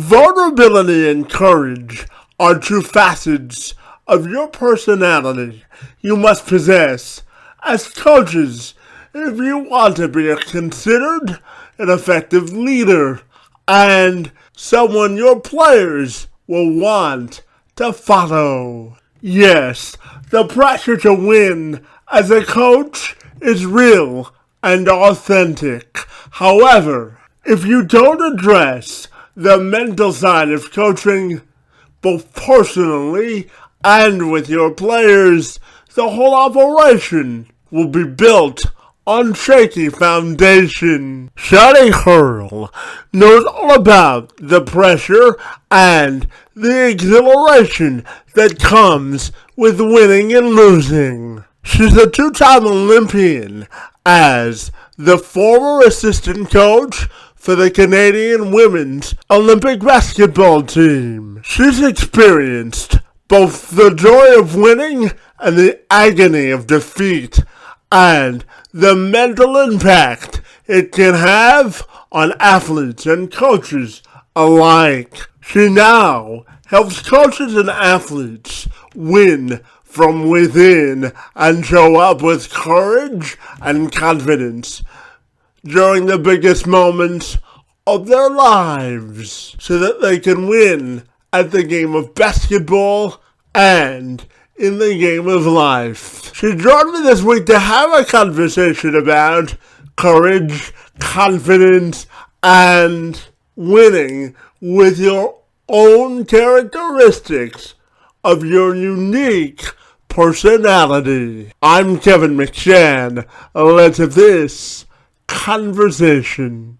Vulnerability and courage are two facets of your personality you must possess as coaches if you want to be considered an effective leader and someone your players will want to follow. Yes, the pressure to win as a coach is real and authentic. However, if you don't address the mental side of coaching, both personally and with your players, the whole operation will be built on shaky foundation. Shawnee Harle knows all about the pressure and the exhilaration that comes with winning and losing. She's a two-time Olympian as the former assistant coach for the Canadian women's Olympic basketball team. She's experienced both the joy of winning and the agony of defeat, and the mental impact it can have on athletes and coaches alike. She now helps coaches and athletes win from within and show up with courage and confidence during the biggest moments of their lives so that they can win at the game of basketball and in the game of life. She joined me this week to have a conversation about courage, confidence, and winning with your own characteristics of your unique personality. I'm Kevin McShann. Let's have this conversation.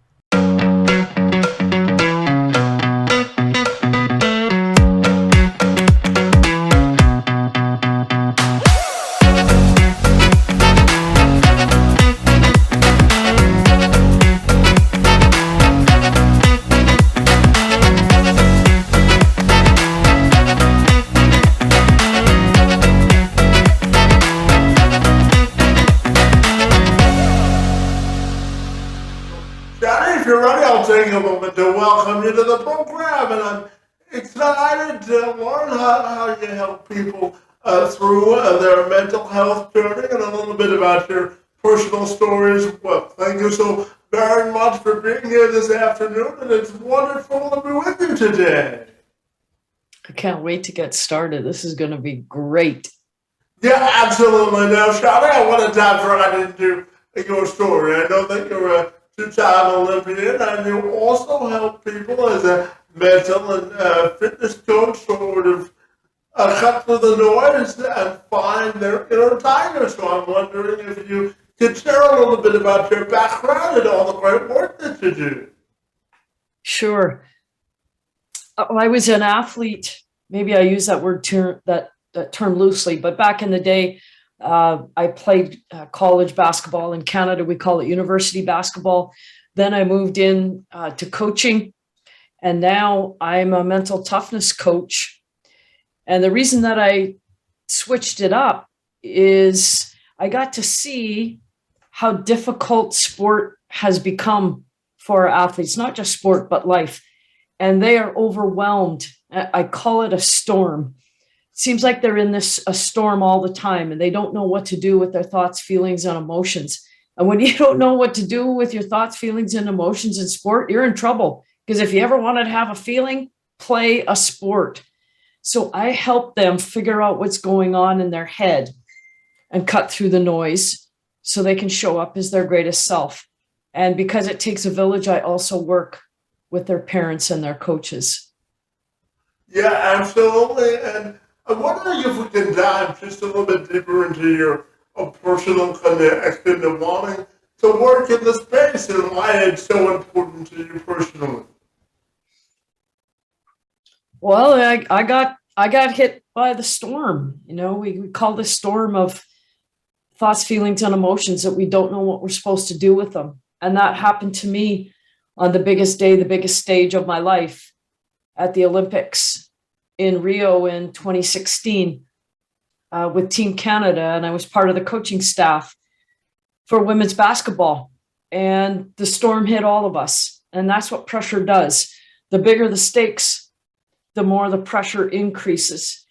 If you're ready, I'll take a moment to welcome you to the program, and I'm excited to learn how you help people through their mental health journey and a little bit about your personal stories. Well, thank you so very much for being here this afternoon, and it's wonderful to be with you today. I can't wait to get started. This is going to be great. Yeah, absolutely. Now, Shawnee, I want to dive right into your story. I know that you're a two-time Olympian, and you also help people as a mental and fitness coach sort of cut through the noise and find their inner tiger. So I'm wondering if you could share a little bit about your background and all the great work that you do. Sure. I was an athlete. Maybe I use that word that term loosely, but back in the day, I played college basketball. In Canada, we call it university basketball. Then I moved in to coaching, and now I'm a mental toughness coach. And the reason that I switched it up is I got to see how difficult sport has become for our athletes, not just sport, but life. And they are overwhelmed. I call it a storm. Seems like they're in a storm all the time, and they don't know what to do with their thoughts, feelings, and emotions. And when you don't know what to do with your thoughts, feelings, and emotions in sport, you're in trouble. Because if you ever wanted to have a feeling, play a sport. So I help them figure out what's going on in their head and cut through the noise so they can show up as their greatest self. And because it takes a village, I also work with their parents and their coaches. Yeah, absolutely. And I'm wondering if we can dive just a little bit deeper into your personal connection and wanting to work in the space and why it's so important to you personally. Well, I got hit by the storm. You know, we call this storm of thoughts, feelings, and emotions that we don't know what we're supposed to do with them. And that happened to me on the biggest day, the biggest stage of my life at the Olympics in Rio in 2016 with Team Canada. And I was part of the coaching staff for women's basketball. And the storm hit all of us. And that's what pressure does. the bigger the stakes, the more the pressure increases.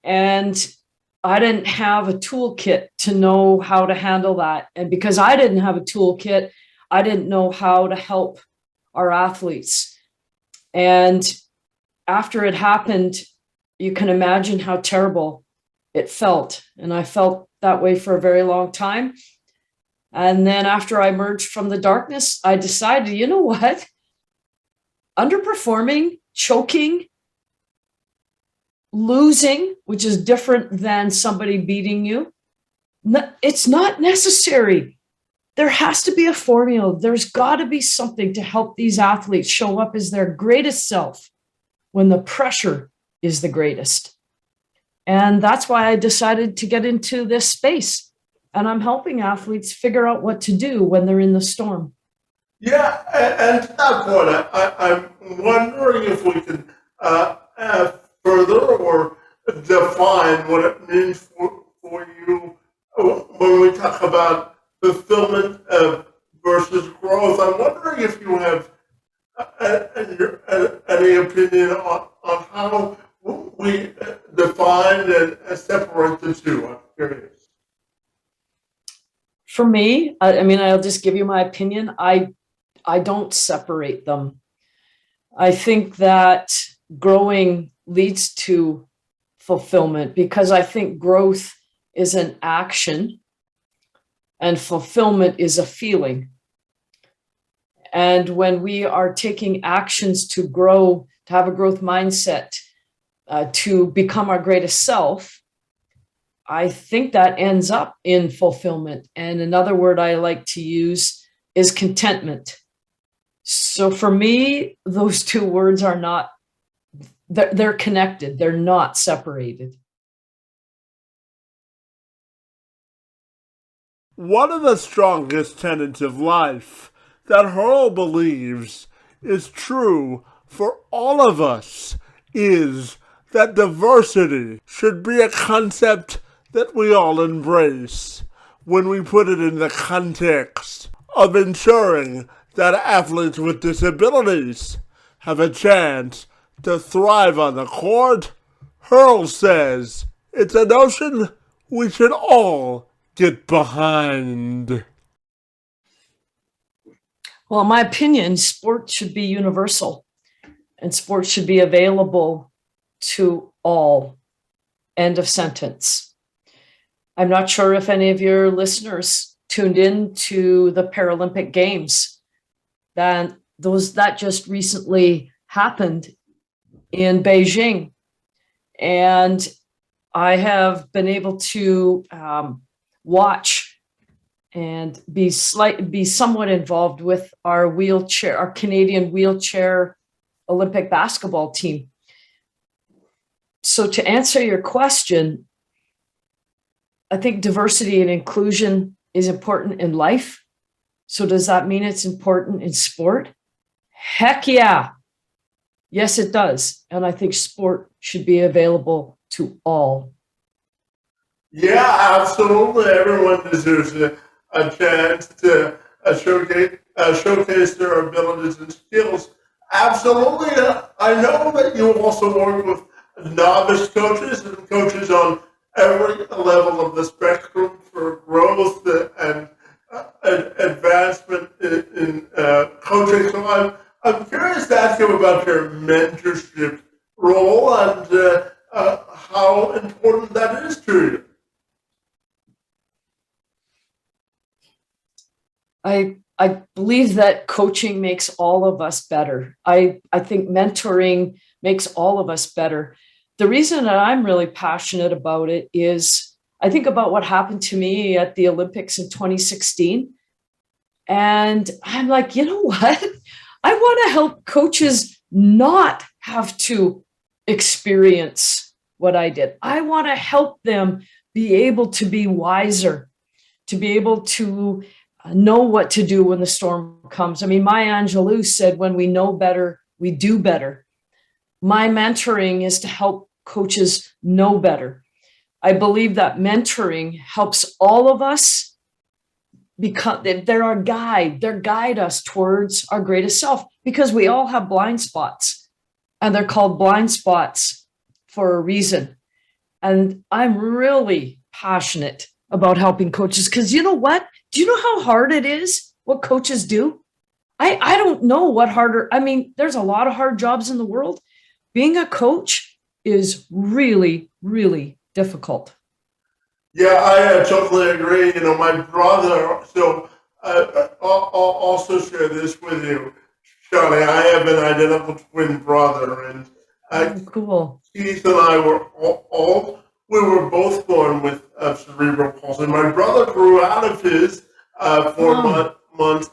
And I didn't have a toolkit to know how to handle that. And because I didn't have a toolkit, I didn't know how to help our athletes. And after it happened, you can imagine how terrible it felt. And I felt that way for a very long time. And then after I emerged from the darkness, I decided, you know what? Underperforming, choking, losing, which is different than somebody beating you, it's not necessary. There has to be a formula. There's got to be something to help these athletes show up as their greatest self when the pressure is the greatest. And that's why I decided to get into this space. And I'm helping athletes figure out what to do when they're in the storm. Yeah, and to that point, I'm wondering if we can further or define what it means for you when we talk about fulfillment versus growth. I'm wondering if you have any opinion on how we define and separate the two. I'm curious. For me, I mean, I'll just give you my opinion. I don't separate them. I think that growing leads to fulfillment because I think growth is an action and fulfillment is a feeling. And when we are taking actions to grow, to have a growth mindset, to become our greatest self, I think that ends up in fulfillment. And another word I like to use is contentment. So for me, those two words are not, they're connected. They're not separated. One of the strongest tenets of life that Harle believes is true for all of us is that diversity should be a concept that we all embrace when we put it in the context of ensuring that athletes with disabilities have a chance to thrive on the court. Harle says it's a notion we should all get behind. Well, in my opinion, sport should be universal and sport should be available to all. End of sentence. I'm not sure if any of your listeners tuned in to the Paralympic Games. That just recently happened in Beijing. And I have been able to watch and be somewhat involved with our Canadian wheelchair Olympic basketball team. So to answer your question, I think diversity and inclusion is important in life. So does that mean it's important in sport? Heck yeah. Yes, it does. And I think sport should be available to all. Yeah, absolutely. Everyone deserves a chance to showcase their abilities and skills. Absolutely. I know that you also work with novice coaches and coaches on every level of the spectrum for growth and advancement in coaching. So I'm curious to ask you about your mentorship role and how important that is to you. I believe that coaching makes all of us better. I think mentoring makes all of us better. The reason that I'm really passionate about it is I think about what happened to me at the Olympics in 2016. And I'm like, you know what? I want to help coaches not have to experience what I did. I want to help them be able to be wiser, to be able to know what to do when the storm comes. I mean, Maya Angelou said, when we know better, we do better. My mentoring is to help coaches know better. I believe that mentoring helps all of us become, they're our guide. They guide us towards our greatest self because we all have blind spots. and they're called blind spots for a reason. And I'm really passionate about helping coaches because you know what? Do you know how hard it is what coaches do? I don't know what harder. I mean, there's a lot of hard jobs in the world. Being a coach is really, really difficult. Yeah, I totally agree. You know, my brother, so I'll also share this with you, Shawnee. I have an identical twin brother, and Oh, cool. Keith and I were we were both born with cerebral palsy. My brother grew out of his Oh, months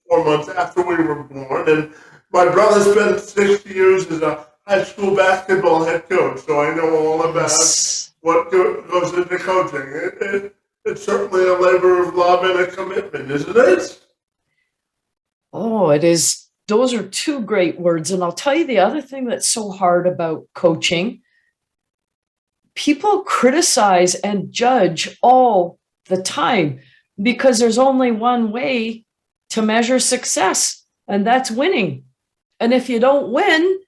4 months after we were born, and my brother spent 6 years as a high school basketball head coach. So I know all about yes. what goes into coaching. It's certainly a labor of love and a commitment, isn't it? Oh, it is. Those are two great words. And I'll tell you the other thing that's so hard about coaching, people criticize and judge all the time because there's only one way to measure success, and that's winning. And if you don't win,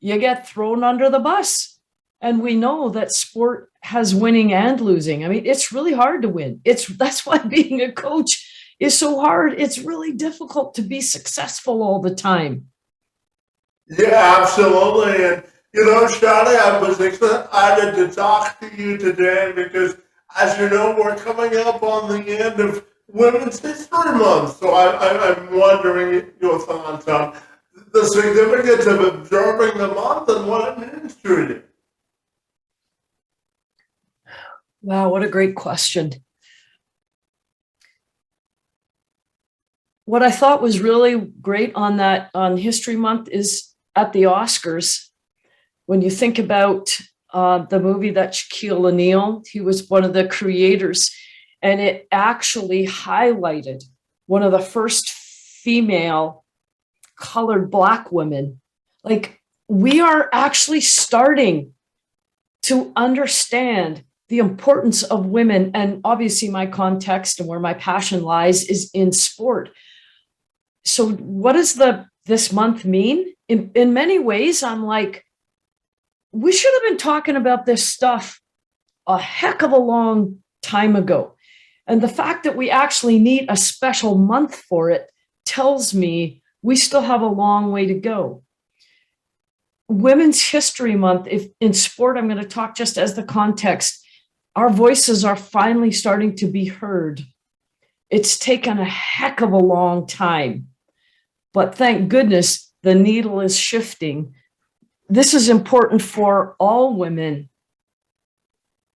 you get thrown under the bus. And we know that sport has winning and losing. I mean, it's really hard to win. That's why being a coach is so hard. It's really difficult to be successful all the time. Yeah, absolutely. And you know, Shadi, I was excited to talk to you today because, as you know, we're coming up on the end of Women's History Month. So I'm wondering your thoughts on the significance of observing the month and what it means to you. Wow, what a great question. What I thought was really great on History Month is at the Oscars, when you think about the movie that Shaquille O'Neal, he was one of the creators, and it actually highlighted one of the first female colored Black women. Like, we are actually starting to understand the importance of women. And obviously, my context and where my passion lies is in sport. So, what does this month mean? In many ways, I'm like, we should have been talking about this stuff a heck of a long time ago. And the fact that we actually need a special month for it tells me we still have a long way to go. Women's History Month, if in sport, I'm going to talk just as the context, our voices are finally starting to be heard. It's taken a heck of a long time, but thank goodness the needle is shifting. This is important for all women.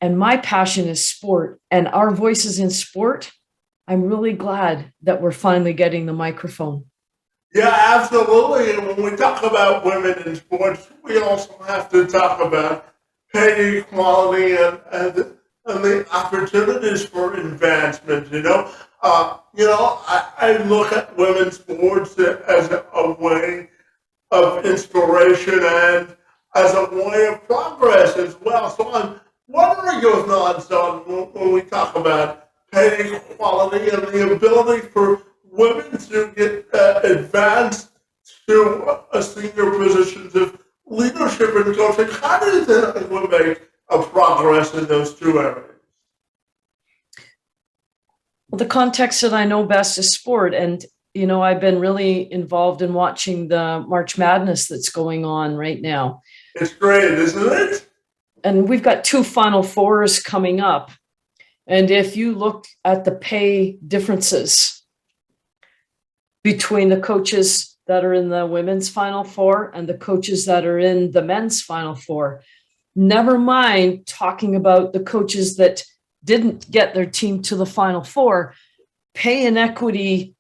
And my passion is sport, and our voices in sport. I'm really glad that we're finally getting the microphone. Yeah, absolutely. And when we talk about women in sports, we also have to talk about pay equality and the opportunities for advancement. I look at women's sports as a way of inspiration and as a way of progress as well. So what are your thoughts on when we talk about pay equality and the ability for women to get advanced to senior positions of leadership and coaching? How do you think we make a progress in those two areas? Well, the context that I know best is sport. And, I've been really involved in watching the March Madness that's going on right now. It's great, isn't it? And we've got 2 Final Fours coming up. And if you look at the pay differences between the coaches that are in the women's Final Four and the coaches that are in the men's Final Four, never mind talking about the coaches that didn't get their team to the Final Four, pay inequity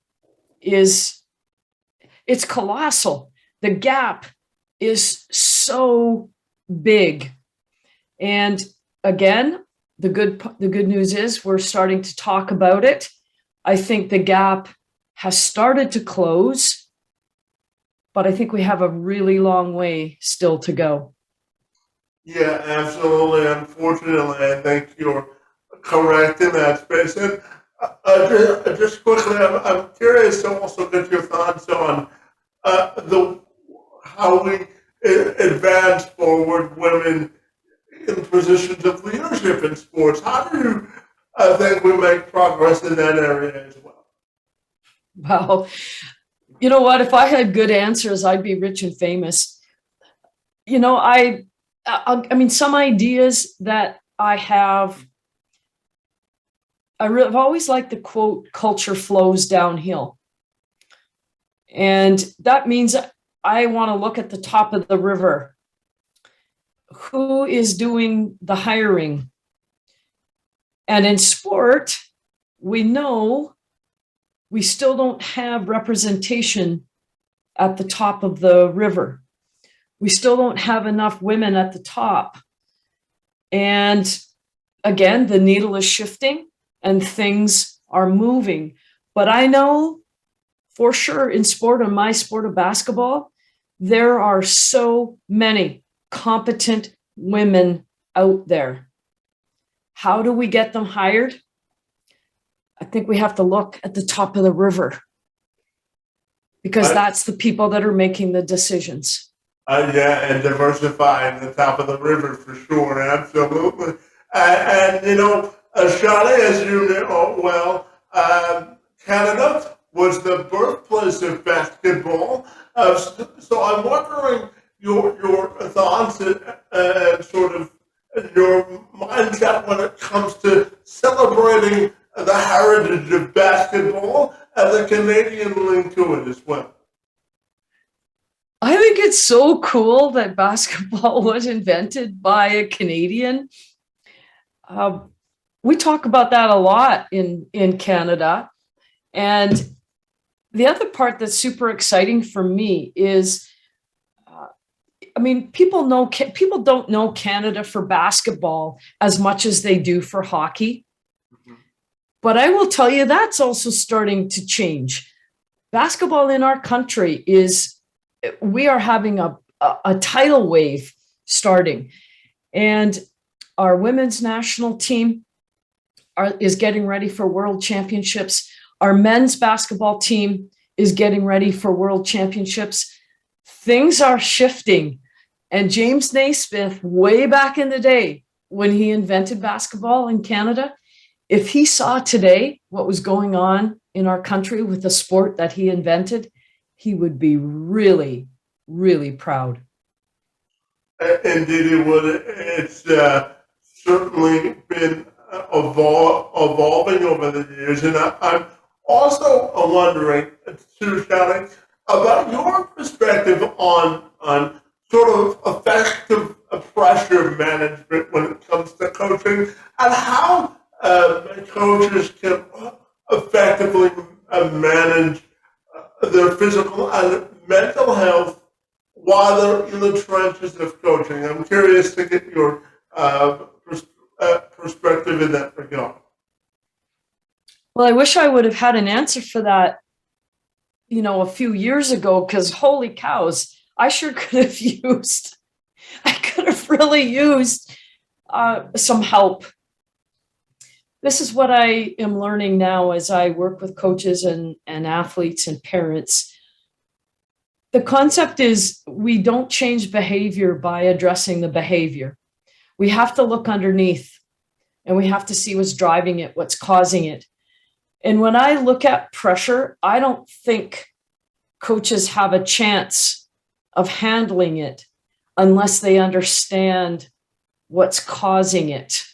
it's colossal. The gap is so big. And again, the good news is we're starting to talk about it. I think the gap has started to close, but I think we have a really long way still to go. Yeah, absolutely. Unfortunately, I think you're correct in that space. And just quickly, I'm curious to also get your thoughts on the how we advance forward women in positions of leadership in sports. How do you think we make progress in that area as well? Wow. You know what? If I had good answers, I'd be rich and famous. You know, I mean, some ideas that I have, I've always liked the quote, culture flows downhill. And that means I want to look at the top of the river. Who is doing the hiring? And in sport, we know we still don't have representation at the top of the river. We still don't have enough women at the top. And again, the needle is shifting and things are moving. But I know for sure in sport, in my sport of basketball, there are so many competent women out there. How do we get them hired? I think we have to look at the top of the river because that's the people that are making the decisions. Yeah, and diversifying the top of the river for sure, absolutely. And you know, Shawnee, as you know well, Canada was the birthplace of basketball. So I'm wondering your thoughts and sort of your mindset when it comes to celebrating the heritage of basketball and the Canadian link to it as well. I think it's so cool that basketball was invented by a Canadian. We talk about that a lot in Canada. And the other part that's super exciting for me is, I mean, people don't know Canada for basketball as much as they do for hockey. Mm-hmm. But I will tell you, that's also starting to change. Basketball in our country we are having a tidal wave starting. And our women's national team is getting ready for world championships. Our men's basketball team is getting ready for world championships. Things are shifting. And James Naismith, way back in the day when he invented basketball in Canada, if he saw today what was going on in our country with the sport that he invented, he would be really, really proud. Indeed, it would. It's certainly been evolving over the years. And I'm also wondering, too, Shawnee, about your perspective on sort of effective pressure management when it comes to coaching and how coaches can effectively manage their physical and mental health while they're in the trenches of coaching. I'm curious to get your perspective in that regard. Well, I wish I would have had an answer for that, a few years ago, because holy cows, I could have really used some help. This is what I am learning now as I work with coaches and athletes and parents. The concept is we don't change behavior by addressing the behavior. We have to look underneath and we have to see what's driving it, what's causing it. And when I look at pressure, I don't think coaches have a chance of handling it unless they understand what's causing it.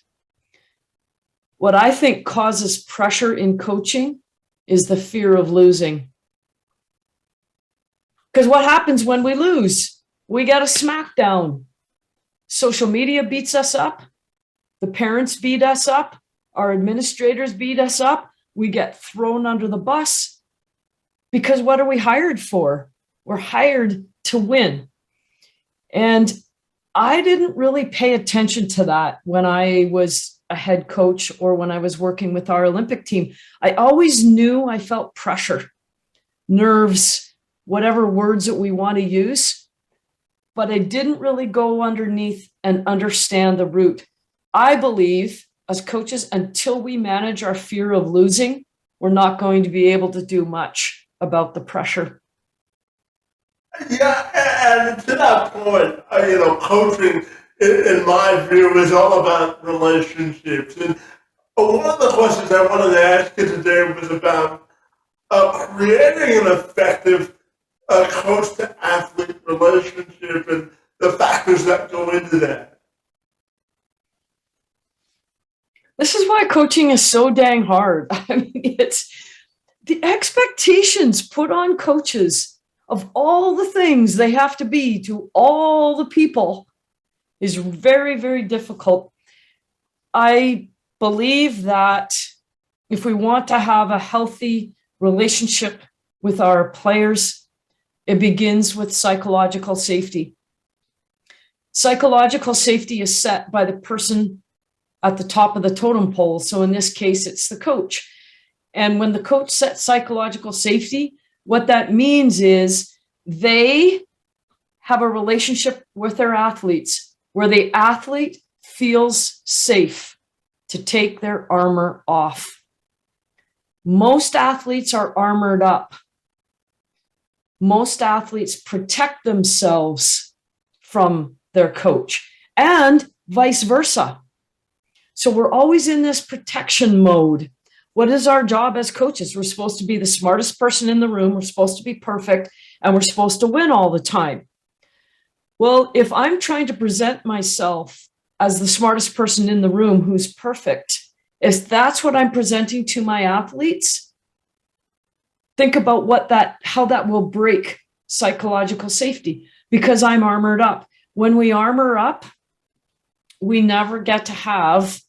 What I think causes pressure in coaching is the fear of losing. Because what happens when we lose? We get a smackdown. Social media beats us up. The parents beat us up. Our administrators beat us up. We get thrown under the bus. Because what are we hired for? We're hired to win. And I didn't really pay attention to that when I was a head coach or when I was working with our Olympic team. I always knew I felt pressure, nerves, whatever words that we want to use, but I didn't really go underneath and understand the root. I believe as coaches, until we manage our fear of losing, we're not going to be able to do much about the pressure. Yeah, and to that point, coaching, in my view, is all about relationships. And one of the questions I wanted to ask you today was about creating an effective coach to athlete relationship and the factors that go into that. This is why coaching is so dang hard. I mean, it's the expectations put on coaches of all the things they have to be to all the people is very, very difficult. I believe that if we want to have a healthy relationship with our players, it begins with psychological safety. Psychological safety is set by the person at the top of the totem pole. So in this case, it's the coach. And when the coach sets psychological safety, what that means is they have a relationship with their athletes where the athlete feels safe to take their armor off. Most athletes are armored up. Most athletes protect themselves from their coach and vice versa. So we're always in this protection mode. What is our job as coaches? We're supposed to be the smartest person in the room. We're supposed to be perfect, and we're supposed to win all the time. Well, if I'm trying to present myself as the smartest person in the room who's perfect, if that's what I'm presenting to my athletes, think about how that will break psychological safety because I'm armored up. When we armor up, we never get to have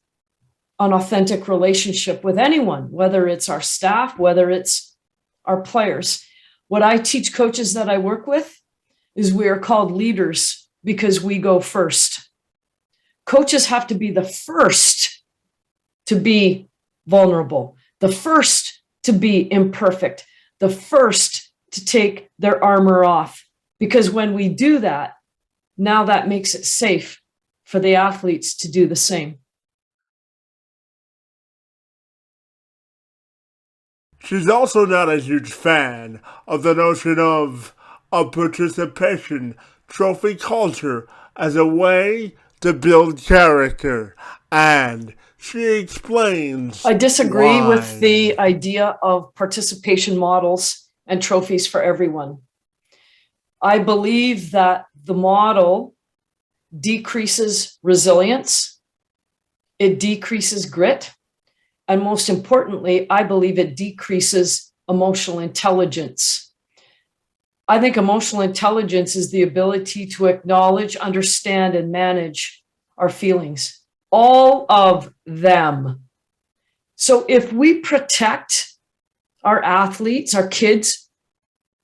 an authentic relationship with anyone, whether it's our staff, whether it's our players. What I teach coaches that I work with is we are called leaders because we go first. Coaches have to be the first to be vulnerable, the first to be imperfect, the first to take their armor off. Because when we do that, now that makes it safe for the athletes to do the same. She's also not a huge fan of the notion of a participation trophy culture as a way to build character, and she explains I disagree why. with the idea of participation models and trophies for everyone. I believe that the model decreases resilience, it decreases grit, and most importantly, I believe it decreases emotional intelligence. I think emotional intelligence is the ability to acknowledge, understand, and manage our feelings, all of them. So if we protect our athletes, our kids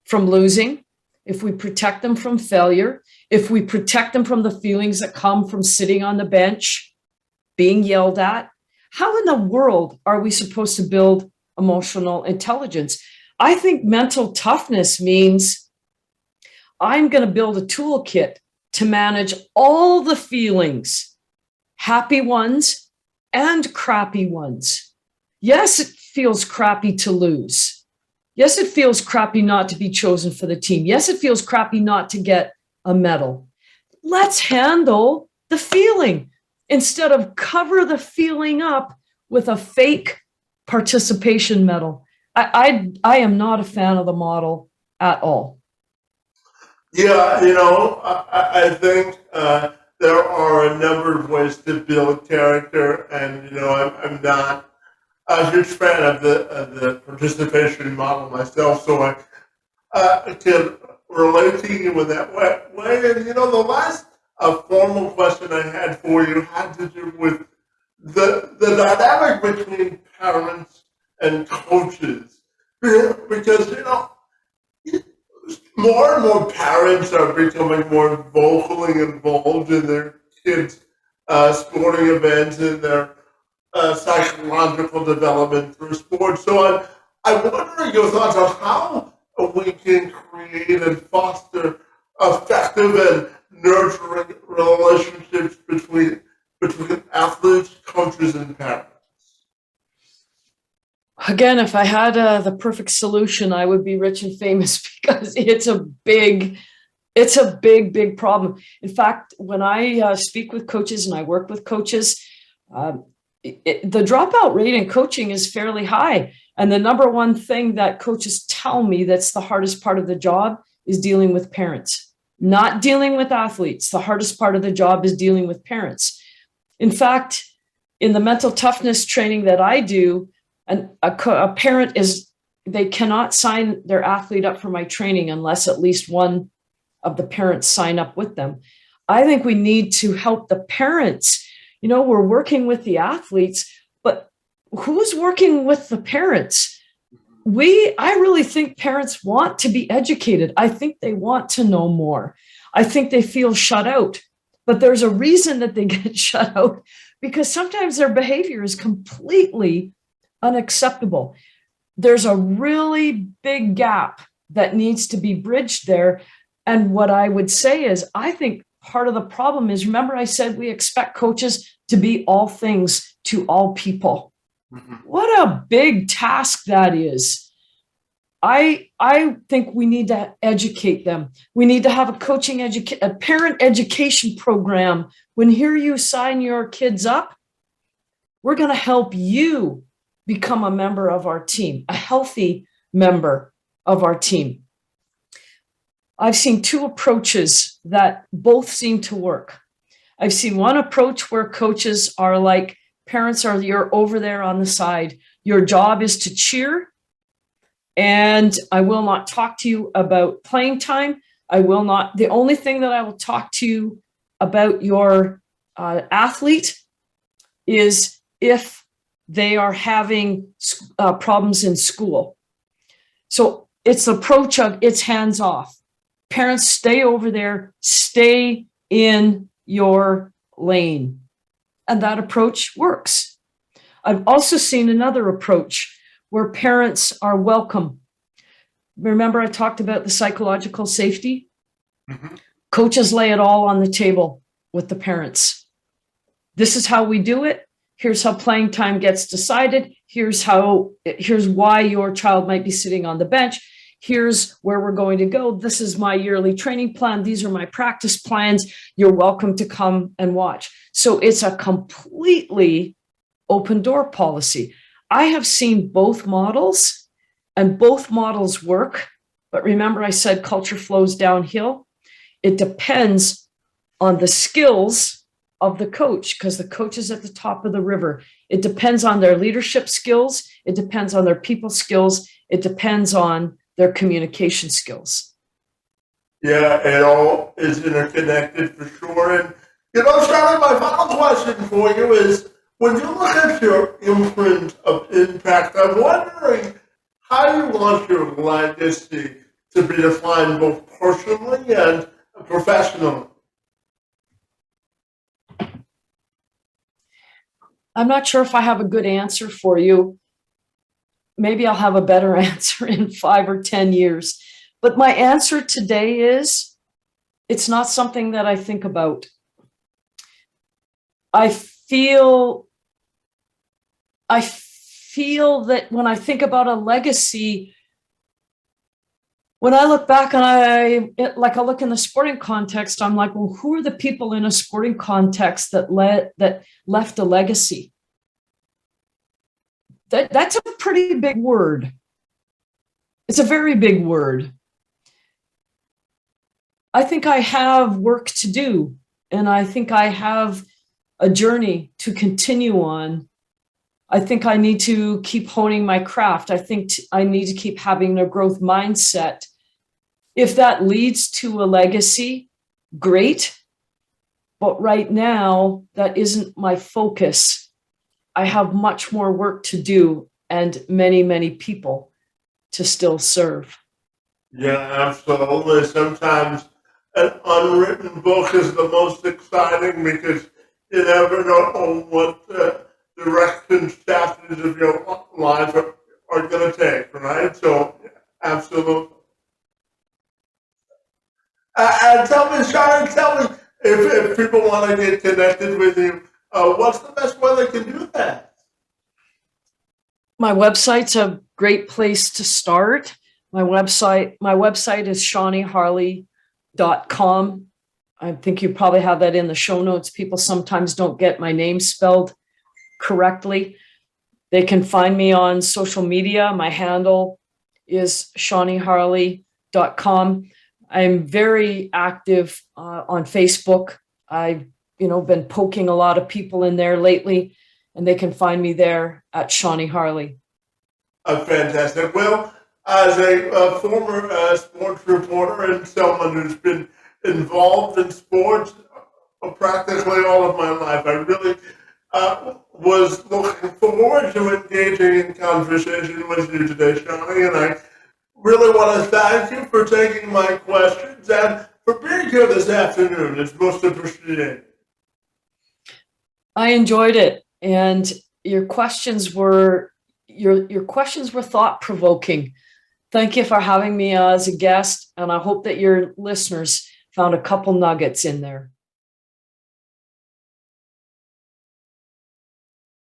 from losing, if we protect them from failure, if we protect them from the feelings that come from sitting on the bench, being yelled at, how in the world are we supposed to build emotional intelligence? I think mental toughness means I'm going to build a toolkit to manage all the feelings, happy ones and crappy ones. Yes, it feels crappy to lose. Yes, it feels crappy not to be chosen for the team. Yes, it feels crappy not to get a medal. Let's handle the feeling instead of cover the feeling up with a fake participation medal. I am not a fan of the model at all. Yeah, I think there are a number of ways to build character, and I'm not a huge fan of the participation model myself, so I can relate to you in that way. And the last formal question I had for you had to do with the dynamic between parents and coaches, because more and more parents are becoming more vocally involved in their kids' sporting events and their psychological development through sports. So I'm wondering your thoughts on how we can create and foster effective and nurturing relationships between athletes, coaches, and parents. Again, if I had the perfect solution, I would be rich and famous because it's a big It's a big, big problem. In fact, when I speak with coaches and I work with coaches, the dropout rate in coaching is fairly high. And the number one thing that coaches tell me that's the hardest part of the job is dealing with parents, not dealing with athletes. The hardest part of the job is dealing with parents. In fact, in the mental toughness training that I do, and a parent they cannot sign their athlete up for my training unless at least one of the parents sign up with them. I think we need to help the parents. We're working with the athletes, but who's working with the parents? I really think parents want to be educated. I think they want to know more. I think they feel shut out, but there's a reason that they get shut out, because sometimes their behavior is completely unacceptable. There's a really big gap that needs to be bridged there. And what I would say is, I think part of the problem is, remember I said we expect coaches to be all things to all people. Mm-hmm. What a big task that is. I think we need to educate them. We need to have a parent education program. When here you sign your kids up, we're going to help you become a member of our team, a healthy member of our team. I've seen two approaches that both seem to work. I've seen one approach where coaches are like, parents are, you're over there on the side. Your job is to cheer. And I will not talk to you about playing time. The only thing that I will talk to you about your athlete is if they are having problems in school. So it's the approach of it's hands off. Parents, stay over there, stay in your lane. And that approach works. I've also seen another approach where parents are welcome. Remember, I talked about the psychological safety? Mm-hmm. Coaches lay it all on the table with the parents. This is how we do it. Here's how playing time gets decided. Here's why your child might be sitting on the bench. Here's where we're going to go. This is my yearly training plan. These are my practice plans. You're welcome to come and watch. So it's a completely open door policy. I have seen both models, and both models work. But remember, I said culture flows downhill. It depends on the skills of the coach, because the coach is at the top of the river. It depends on their leadership skills. It depends on their people skills. It depends on their communication skills. Yeah, it all is interconnected for sure. And, Shawnee, my final question for you is, when you look at your imprint of impact, I'm wondering how you want your legacy to be defined both personally and professionally. I'm not sure if I have a good answer for you. Maybe I'll have a better answer in 5 or 10 years. But my answer today is, it's not something that I think about. I feel that when I think about a legacy, when I look back and I look in the sporting context, I'm like, well, who are the people in a sporting context that left a legacy? That's a pretty big word. It's a very big word. I think I have work to do, and I think I have a journey to continue on. I think I need to keep honing my craft. I think I need to keep having a growth mindset. If that leads to a legacy, great. But right now, that isn't my focus. I have much more work to do and many, many people to still serve. Yeah, absolutely. Sometimes an unwritten book is the most exciting because you never know what directions chapters of your life are going to take, right? So, absolutely. And tell me, Shawnee, if people want to get connected with you, what's the best way they can do that? My website's a great place to start. My website is I think you probably have that in the show notes. People sometimes don't get my name spelled correctly. They can find me on social media. My handle is ShawneeHarle.com. I'm very active on Facebook. I've been poking a lot of people in there lately, and they can find me there at Shawnee Harle. Fantastic. Well, as a former sports reporter and someone who's been involved in sports practically all of my life, I really was looking forward to engaging in conversation with you today, Shawnee, and I really want to thank you for taking my questions and for being here this afternoon. It's most appreciated. I enjoyed it, and your questions were thought-provoking. Thank you for having me as a guest, and I hope that your listeners found a couple nuggets in there.